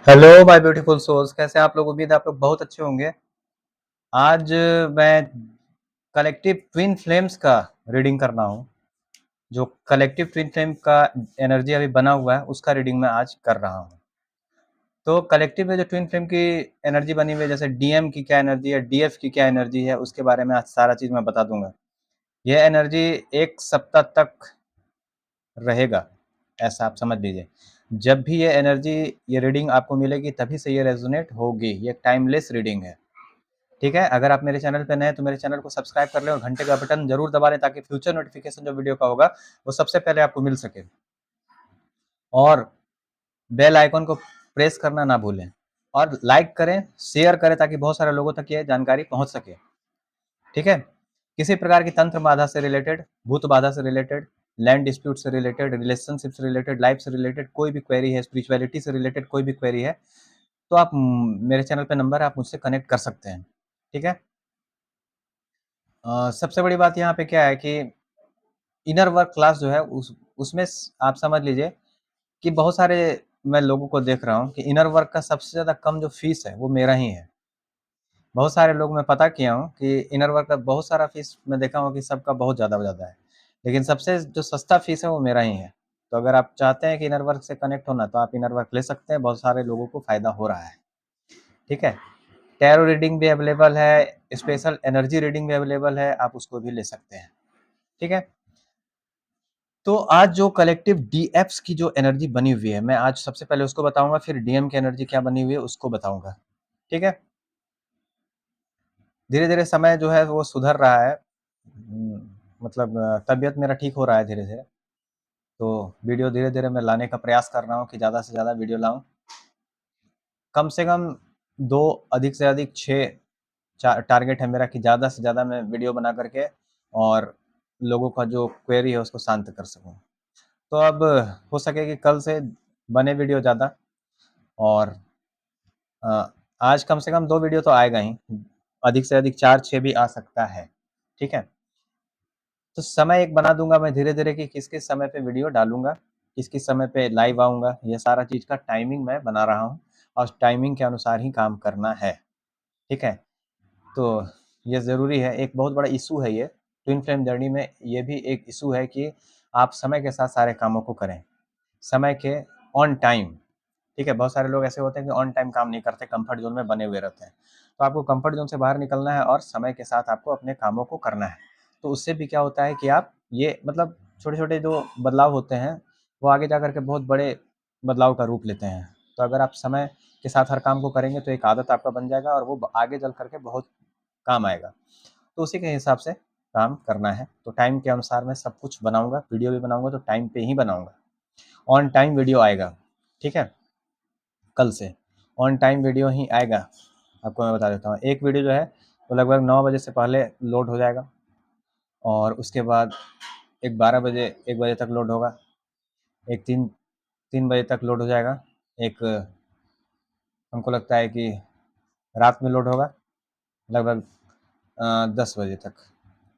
Hello my beautiful souls, कैसे हैं आप लोग। उम्मीद है आप लोग बहुत अच्छे होंगे। आज मैं कलेक्टिव ट्विन फ्लेम्स का रीडिंग करना हूँ। जो कलेक्टिव ट्विन फ्लेम का एनर्जी अभी बना हुआ है उसका रीडिंग मैं आज कर रहा हूँ। तो कलेक्टिव में जो ट्विन फ्लेम की एनर्जी बनी हुई है, जैसे डीएम की क्या एनर्जी है, डीएफ की क्या एनर्जी है, उसके बारे में आज सारा चीज़ मैं बता दूंगा। यह एनर्जी 1 सप्ताह तक रहेगा, ऐसा आप समझ लीजिए। जब भी ये एनर्जी, ये रीडिंग आपको मिलेगी तभी से ये रेजोनेट होगी। ये टाइमलेस रीडिंग है, ठीक है। अगर आप मेरे चैनल पे नए हैं तो मेरे चैनल को सब्सक्राइब कर लें और घंटे का बटन जरूर दबा लें ताकि फ्यूचर नोटिफिकेशन जो वीडियो का होगा वो सबसे पहले आपको मिल सके। और बेल आइकन को प्रेस करना ना भूलें और लाइक करें, शेयर करें ताकि बहुत सारे लोगों तक ये जानकारी पहुंच सके, ठीक है। किसी प्रकार की तंत्र बाधा से रिलेटेड, भूत बाधा से रिलेटेड, लैंड डिस्प्यूट से रिलेटेड, रिलेशनशिप से रिलेटेड, लाइफ से रिलेटेड कोई भी क्वेरी है, स्पिरिचुअलिटी से रिलेटेड कोई भी क्वेरी है, तो आप मेरे चैनल पे नंबर है, आप मुझसे कनेक्ट कर सकते हैं, ठीक है। सबसे बड़ी बात यहाँ पे क्या है कि इनर वर्क क्लास जो है उसमें आप समझ लीजिए कि बहुत सारे मैं लोगों को देख रहा हूँ कि इनर वर्क का सबसे ज़्यादा कम जो फीस है वो मेरा ही है। बहुत सारे लोग मैं पता किया हूँ कि इनर वर्क का बहुत सारा फीस मैं देखा हूँ कि सबका बहुत ज़्यादा है, लेकिन सबसे जो सस्ता फीस है वो मेरा ही है। तो अगर आप चाहते हैं कि इनर वर्क से कनेक्ट होना तो आप इनर वर्क ले सकते हैं, बहुत सारे लोगों को फ़ायदा हो रहा है, ठीक है। टैरो रीडिंग भी अवेलेबल है, स्पेशल एनर्जी रीडिंग भी अवेलेबल है, आप उसको भी ले सकते हैं, ठीक है। तो आज जो कलेक्टिव डीएफ्स की जो एनर्जी बनी हुई है, मैं आज सबसे पहले उसको बताऊंगा, फिर डीएम की एनर्जी क्या बनी हुई है उसको बताऊंगा, ठीक है। धीरे धीरे समय जो है वो सुधर रहा है, मतलब तबीयत मेरा ठीक हो रहा है धीरे धीरे। तो वीडियो धीरे धीरे मैं लाने का प्रयास कर रहा हूँ कि ज़्यादा से ज़्यादा वीडियो लाऊं। कम से कम 2, अधिक से अधिक 6 टारगेट है मेरा कि ज़्यादा से ज़्यादा मैं वीडियो बना करके और लोगों का जो क्वेरी है उसको शांत कर सकूं। तो अब हो सके कि कल से बने वीडियो ज़्यादा, और आज कम से कम 2 वीडियो तो आएगा ही, अधिक से अधिक 4-6 भी आ सकता है, ठीक है। तो समय एक बना दूंगा मैं धीरे धीरे कि किस किस समय पे वीडियो डालूंगा, किस किस समय पे लाइव आऊंगा, ये सारा चीज़ का टाइमिंग मैं बना रहा हूँ और टाइमिंग के अनुसार ही काम करना है, ठीक है। तो ये ज़रूरी है, एक बहुत बड़ा इशू है ये ट्विन फ्लेम जर्नी में। ये भी एक इशू है कि आप समय के साथ सारे कामों को करें, समय के ऑन टाइम, ठीक है। बहुत सारे लोग ऐसे होते हैं कि ऑन टाइम काम नहीं करते, कंफर्ट जोन में बने हुए रहते हैं। तो आपको कंफर्ट जोन से बाहर निकलना है और समय के साथ आपको अपने कामों को करना है। तो उससे भी क्या होता है कि आप ये मतलब छोटे छोटे जो बदलाव होते हैं वो आगे जा करके बहुत बड़े बदलाव का रूप लेते हैं। तो अगर आप समय के साथ हर काम को करेंगे तो एक आदत आपका बन जाएगा और वो आगे चल करके बहुत काम आएगा। तो उसी के हिसाब से काम करना है। तो टाइम के अनुसार मैं सब कुछ बनाऊंगा, वीडियो भी बनाऊंगा तो टाइम पे ही बनाऊंगा, ऑन टाइम वीडियो आएगा, ठीक है। कल से ऑन टाइम वीडियो ही आएगा। आपको मैं बता देता हूँ, एक वीडियो जो है वो लगभग 9 बजे से पहले लोड हो जाएगा और उसके बाद एक 12 बजे 1 बजे तक लोड होगा, एक 3 बजे तक लोड हो जाएगा, एक हमको लगता है कि रात में लोड होगा लगभग 10 बजे तक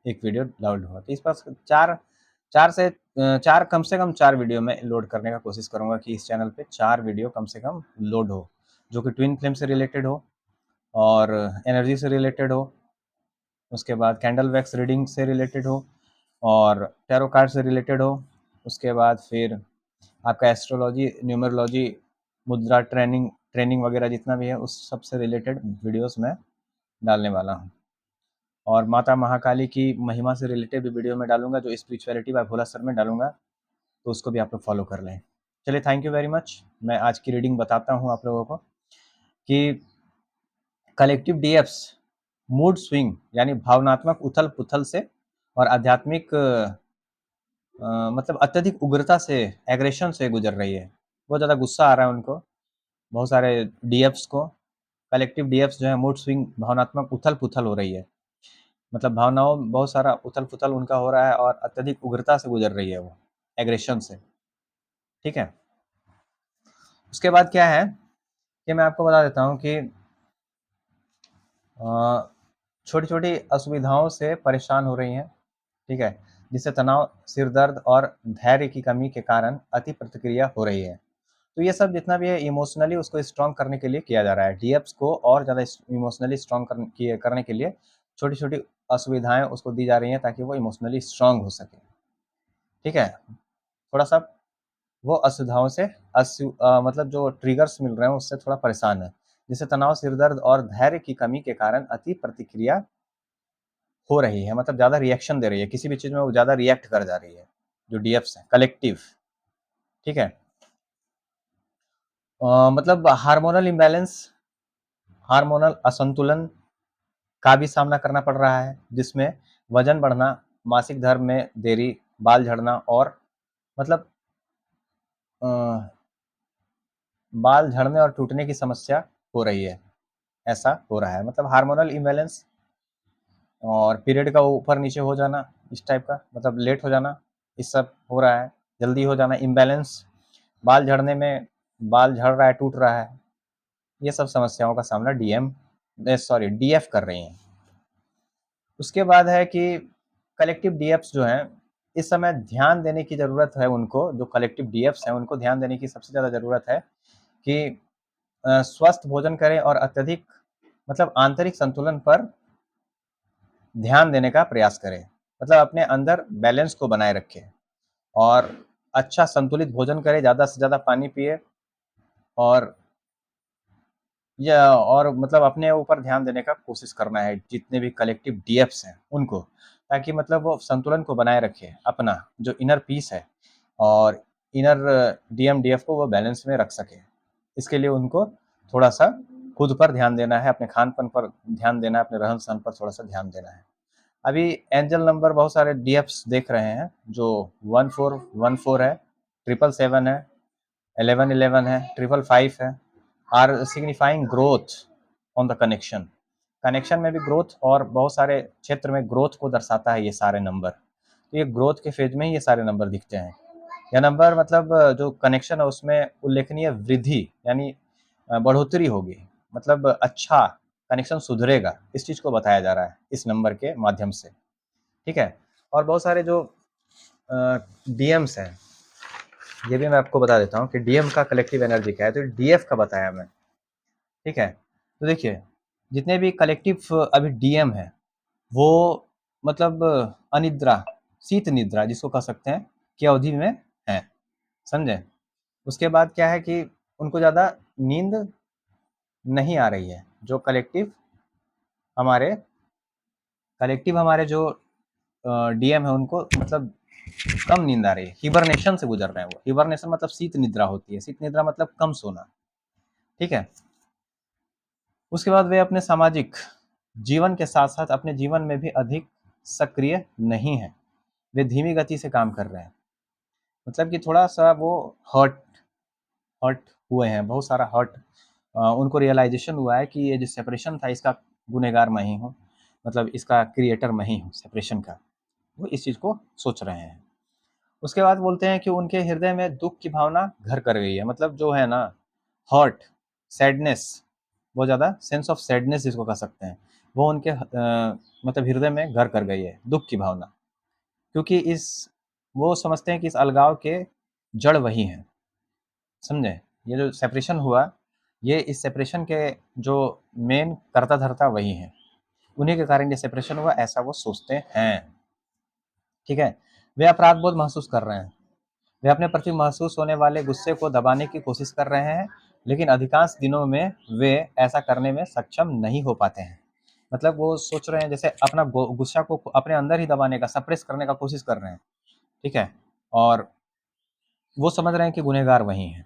एक वीडियो लोड होगा। तो इस पास चार कम से कम 4 वीडियो में लोड करने का कोशिश करूंगा कि इस चैनल पे 4 वीडियो कम से कम लोड हो, जो कि ट्विन फ्लेम से रिलेटेड हो और एनर्जी से रिलेटेड हो, उसके बाद कैंडल वैक्स रीडिंग से रिलेटेड हो और टैरो कार्ड से रिलेटेड हो, उसके बाद फिर आपका एस्ट्रोलॉजी, न्यूमरोलॉजी, मुद्रा ट्रेनिंग ट्रेनिंग वगैरह जितना भी है उस सब से रिलेटेड वीडियोस मैं डालने वाला हूँ। और माता महाकाली की महिमा से रिलेटेड भी वीडियो में डालूंगा, जो स्पिरिचुअलिटी बाय भोला सर में डालूंगा, तो उसको भी आप लोग फॉलो कर लें। चलिए, थैंक यू वेरी मच। मैं आज की रीडिंग बताता हूँ आप लोगों को कि कलेक्टिव डीएफ्स मूड स्विंग यानी भावनात्मक उथल पुथल से और आध्यात्मिक मतलब अत्यधिक उग्रता से, एग्रेशन से गुजर रही है। बहुत ज़्यादा गुस्सा आ रहा है उनको, बहुत सारे डीएफ्स को। कलेक्टिव डीएफ्स जो है मूड स्विंग, भावनात्मक उथल पुथल हो रही है, मतलब भावनाओं में बहुत सारा उथल पुथल उनका हो रहा है और अत्यधिक उग्रता से गुजर रही है वो, एग्रेशन से, ठीक है। उसके बाद क्या है कि मैं आपको बता देता हूँ कि छोटी छोटी असुविधाओं से परेशान हो रही हैं, ठीक है, जिससे तनाव, सिर दर्द और धैर्य की कमी के कारण अति प्रतिक्रिया हो रही है। तो ये सब जितना भी है इमोशनली उसको स्ट्रॉन्ग करने के लिए किया जा रहा है। डीएफ्स को और ज़्यादा इमोशनली स्ट्रॉन्ग करने के लिए छोटी-छोटी असुविधाएँ उसको दी जा रही हैं ताकि वो इमोशनली स्ट्रॉन्ग हो सके। ठीक है? थोड़ा-सा वो असुविधाओं से मतलब जो ट्रिगर्स मिल रहे हैं उससे थोड़ा परेशान है। जैसे तनाव, सिर दर्द और धैर्य की कमी के कारण अति प्रतिक्रिया हो रही है, मतलब ज़्यादा रिएक्शन दे रही है, किसी भी चीज़ में वो ज़्यादा रिएक्ट कर जा रही है, जो डीएफ्स है, कलेक्टिव। ठीक है? मतलब हार्मोनल असंतुलन का भी सामना करना पड़ रहा है, जिसमें वजन बढ़ना, मासिक धर्म में देरी, बाल झड़ना और मतलब अ, बाल झड़ने और टूटने की समस्या हो रही है। ऐसा हो रहा है, मतलब हार्मोनल इम्बैलेंस और पीरियड का ऊपर नीचे हो जाना, इस टाइप का, मतलब लेट हो जाना, इस सब हो रहा है, जल्दी हो जाना, इम्बैलेंस, बाल झड़ने में बाल झड़ रहा है, टूट रहा है, ये सब समस्याओं का सामना डीएफ कर रही हैं। उसके बाद है कि कलेक्टिव डीएफ्स जो हैं, इस समय ध्यान देने की ज़रूरत है उनको, जो कलेक्टिव डीएफ्स हैं उनको ध्यान देने की सबसे ज़्यादा ज़रूरत है कि स्वस्थ भोजन करें और अत्यधिक मतलब आंतरिक संतुलन पर ध्यान देने का प्रयास करें, मतलब अपने अंदर बैलेंस को बनाए रखें और अच्छा संतुलित भोजन करें, ज़्यादा से ज़्यादा पानी पिए और मतलब अपने ऊपर ध्यान देने का कोशिश करना है, जितने भी कलेक्टिव डीएफ्स हैं उनको, ताकि मतलब वो संतुलन को बनाए रखे, अपना जो इनर पीस है और इनर डीएफ को वो बैलेंस में रख सके। इसके लिए उनको थोड़ा सा खुद पर ध्यान देना है, अपने खान पान पर ध्यान देना है, अपने रहन सहन पर थोड़ा सा ध्यान देना है। अभी एंजल नंबर बहुत सारे डीएफ्स देख रहे हैं, जो 1414 है, 777 है, 1111 है, 555 है, are signifying growth on the connection में भी ग्रोथ और बहुत सारे क्षेत्र में ग्रोथ को दर्शाता है ये सारे नंबर। तो ये ग्रोथ के फेज में ही ये सारे नंबर दिखते हैं। यह नंबर मतलब जो कनेक्शन है उसमें उल्लेखनीय वृद्धि यानी बढ़ोतरी होगी, मतलब अच्छा कनेक्शन सुधरेगा, इस चीज़ को बताया जा रहा है इस नंबर के माध्यम से। ठीक है? और बहुत सारे जो डीएम्स हैं, ये भी मैं आपको बता देता हूँ कि डीएम का कलेक्टिव एनर्जी क्या है, तो डीएफ का बताया मैं। ठीक है? तो देखिए, जितने भी कलेक्टिव अभी डीएम है, वो मतलब अनिद्रा, शीत निद्रा जिसको कह सकते हैं, की अवधि में हैं, समझे? उसके बाद क्या है कि उनको ज़्यादा नींद नहीं आ रही है, जो कलेक्टिव हमारे जो डीएम है उनको मतलब कम नींद आ रही है, हिबरनेशन से गुजर रहे हैं वो। हिबरनेशन मतलब शीत निद्रा होती है, शीत निद्रा मतलब कम सोना। ठीक है? उसके बाद वे अपने सामाजिक जीवन के साथ साथ अपने जीवन में भी अधिक सक्रिय नहीं है, वे धीमी गति से काम कर रहे हैं, मतलब कि थोड़ा सा वो हर्ट हर्ट हुए हैं, बहुत सारा हर्ट, उनको रियलाइजेशन हुआ है कि ये जो सेपरेशन था इसका गुनहगार मैं ही हूँ, मतलब इसका क्रिएटर मैं ही हूँ सेपरेशन का, वो इस चीज़ को सोच रहे हैं। उसके बाद बोलते हैं कि उनके हृदय में दुख की भावना घर कर गई है, मतलब जो है ना हर्ट, सैडनेस, बहुत ज़्यादा सेंस ऑफ सैडनेस जिसको कह सकते हैं, वो उनके मतलब हृदय में घर कर गई है, दुख की भावना, क्योंकि इस वो समझते हैं कि इस अलगाव के जड़ वही हैं, समझे? ये जो सेपरेशन हुआ, ये इस सेपरेशन के जो मेन कर्ता धर्ता वही हैं, उन्हीं के कारण ये सेपरेशन हुआ, ऐसा वो सोचते हैं। ठीक है? वे अपराध बोध महसूस कर रहे हैं, वे अपने प्रति महसूस होने वाले गुस्से को दबाने की कोशिश कर रहे हैं, लेकिन अधिकांश दिनों में वे ऐसा करने में सक्षम नहीं हो पाते हैं। मतलब वो सोच रहे हैं जैसे अपना गुस्सा को अपने अंदर ही दबाने का, सप्रेस करने का कोशिश कर रहे हैं। ठीक है? और वो समझ रहे हैं कि गुनहगार वही हैं।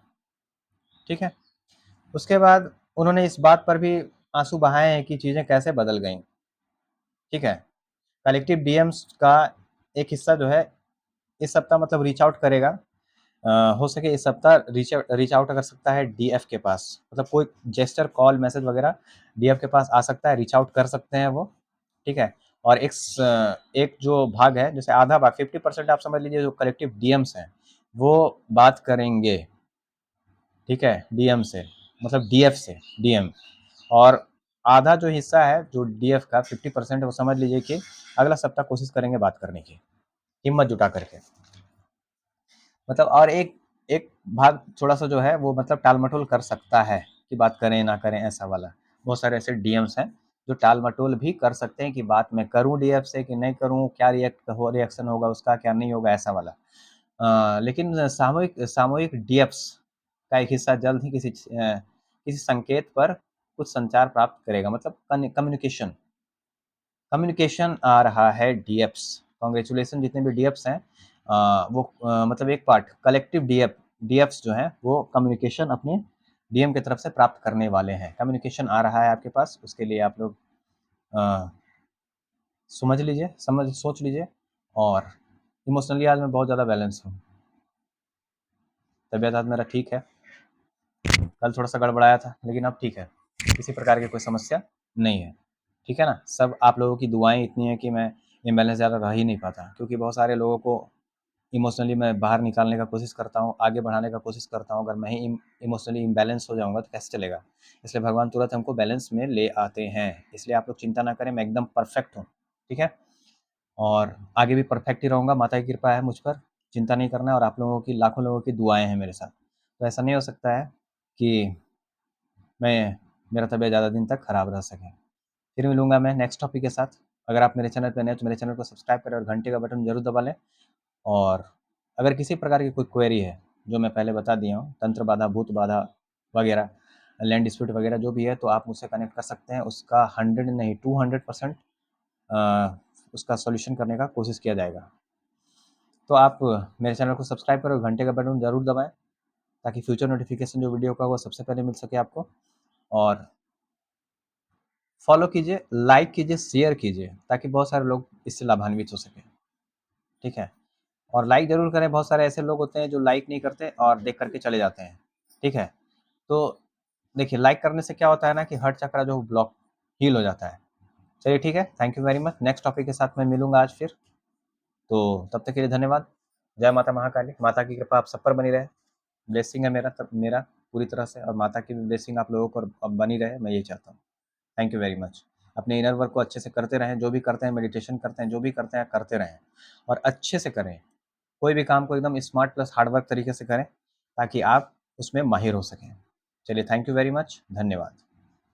ठीक है? उसके बाद उन्होंने इस बात पर भी आंसू बहाए हैं कि चीज़ें कैसे बदल गईं। ठीक है? कलेक्टिव डीएम्स का एक हिस्सा जो है इस सप्ताह मतलब रीच आउट करेगा, हो सके इस सप्ताह रीच आउट कर सकता है डीएफ के पास, मतलब कोई जेस्चर कॉल मैसेज वगैरह डीएफ के पास आ सकता है, रीच आउट कर सकते हैं वो। ठीक है? और एक जो भाग है, जैसे आधा भाग 50% आप समझ लीजिए, जो कलेक्टिव डीएम्स हैं वो बात करेंगे। ठीक है? डीएम से मतलब डीएफ से डीएम, और आधा जो हिस्सा है जो डीएफ का 50% वो समझ लीजिए कि अगला सप्ताह कोशिश करेंगे बात करने की, हिम्मत जुटा करके। मतलब और एक एक भाग थोड़ा-सा जो है वो मतलब टाल-मटोल कर सकता है कि बात करें ना करें ऐसा वाला। बहुत सारे ऐसे डीएम्स हैं जो टाल-मटोल भी कर सकते हैं कि बात मैं करूँ डीएफ से कि नहीं करूँ, क्या रिएक्शन होगा उसका, क्या नहीं होगा ऐसा वाला। लेकिन सामूहिक सामूहिक डीएफ्स का एक हिस्सा जल्द ही किसी संकेत पर कुछ संचार प्राप्त करेगा, मतलब कम्युनिकेशन कम्युनिकेशन आ रहा है डीएफ्स। कांग्रेचुलेशन जितने भी डीएफ्स हैं, वो मतलब एक पार्ट कलेक्टिव डीएफ्स जो हैं वो कम्युनिकेशन अपने डीएम की तरफ से प्राप्त करने वाले हैं। कम्युनिकेशन आ रहा है आपके पास, उसके लिए आप लोग समझ लीजिए, सोच लीजिए। और इमोशनली आज मैं बहुत ज़्यादा बैलेंस हूँ। तबीयत आज मेरा ठीक है, कल थोड़ा सा गड़बड़ाया था लेकिन अब ठीक है, किसी प्रकार की कोई समस्या नहीं है। ठीक है ना? सब आप लोगों की दुआएं इतनी हैं कि मैं इम्बैलेंस ज़्यादा रह ही नहीं पाता, क्योंकि बहुत सारे लोगों को इमोशनली मैं बाहर निकालने का कोशिश करता हूँ, आगे बढ़ाने का कोशिश करता हूँ। अगर मैं ही इमोशनली इम्बैलेंस हो जाऊँगा तो कैसे चलेगा? इसलिए भगवान तुरंत हमको बैलेंस में ले आते हैं। इसलिए आप लोग चिंता ना करें, मैं एकदम परफेक्ट हूँ। ठीक है? और आगे भी परफेक्ट ही रहूँगा, माता की कृपा है मुझ पर, चिंता नहीं करना है। और आप लोगों की, लाखों लोगों की दुआएँ हैं मेरे साथ। तो ऐसा नहीं हो सकता है कि मेरा तबीयत ज़्यादा दिन तक खराब रह सके। फिर मिलूँगा मैं नेक्स्ट टॉपिक के साथ। अगर आप मेरे चैनल पे नए हैं तो मेरे चैनल को सब्सक्राइब करें और घंटे का बटन ज़रूर दबा लें। और अगर किसी प्रकार की कोई क्वेरी है, जो मैं पहले बता दिया हूँ, तंत्र बाधा, भूत बाधा वगैरह, लैंड डिस्प्यूट वगैरह जो भी है, तो आप मुझसे कनेक्ट कर सकते हैं। उसका 100 नहीं 200% उसका सॉल्यूशन करने का कोशिश किया जाएगा। तो आप मेरे चैनल को सब्सक्राइब करें और घंटे का बटन ज़रूर दबाएँ, ताकि फ्यूचर नोटिफिकेशन जो वीडियो का वो सबसे पहले मिल सके आपको। और फॉलो कीजिए, लाइक कीजिए, शेयर कीजिए, ताकि बहुत सारे लोग इससे लाभान्वित हो सकें। ठीक है? और लाइक ज़रूर करें। बहुत सारे ऐसे लोग होते हैं जो लाइक नहीं करते और देख करके चले जाते हैं। ठीक है? तो देखिए, लाइक करने से क्या होता है ना कि हार्ट चक्रा जो ब्लॉक हील हो जाता है। चलिए ठीक है, thank you very much. Next topic के साथ मैं मिलूँगा आज फिर। तो तब तक के लिए धन्यवाद। जय माता महाकाली। माता की कृपा आप सब पर बनी रहे। ब्लेसिंग है मेरा पूरी तरह से, और माता की भी ब्लेसिंग आप लोगों पर अब बनी रहे, मैं यही चाहता हूँ। Thank you very much. अपने इनर वर्क को अच्छे से करते रहें, जो भी करते हैं, मेडिटेशन करते हैं, जो भी करते हैं करते रहें, और अच्छे से करें। कोई भी काम को एकदम स्मार्ट प्लस हार्ड वर्क तरीके से करें, ताकि आप उसमें माहिर हो सकें। चलिए, थैंक यू वेरी मच, धन्यवाद।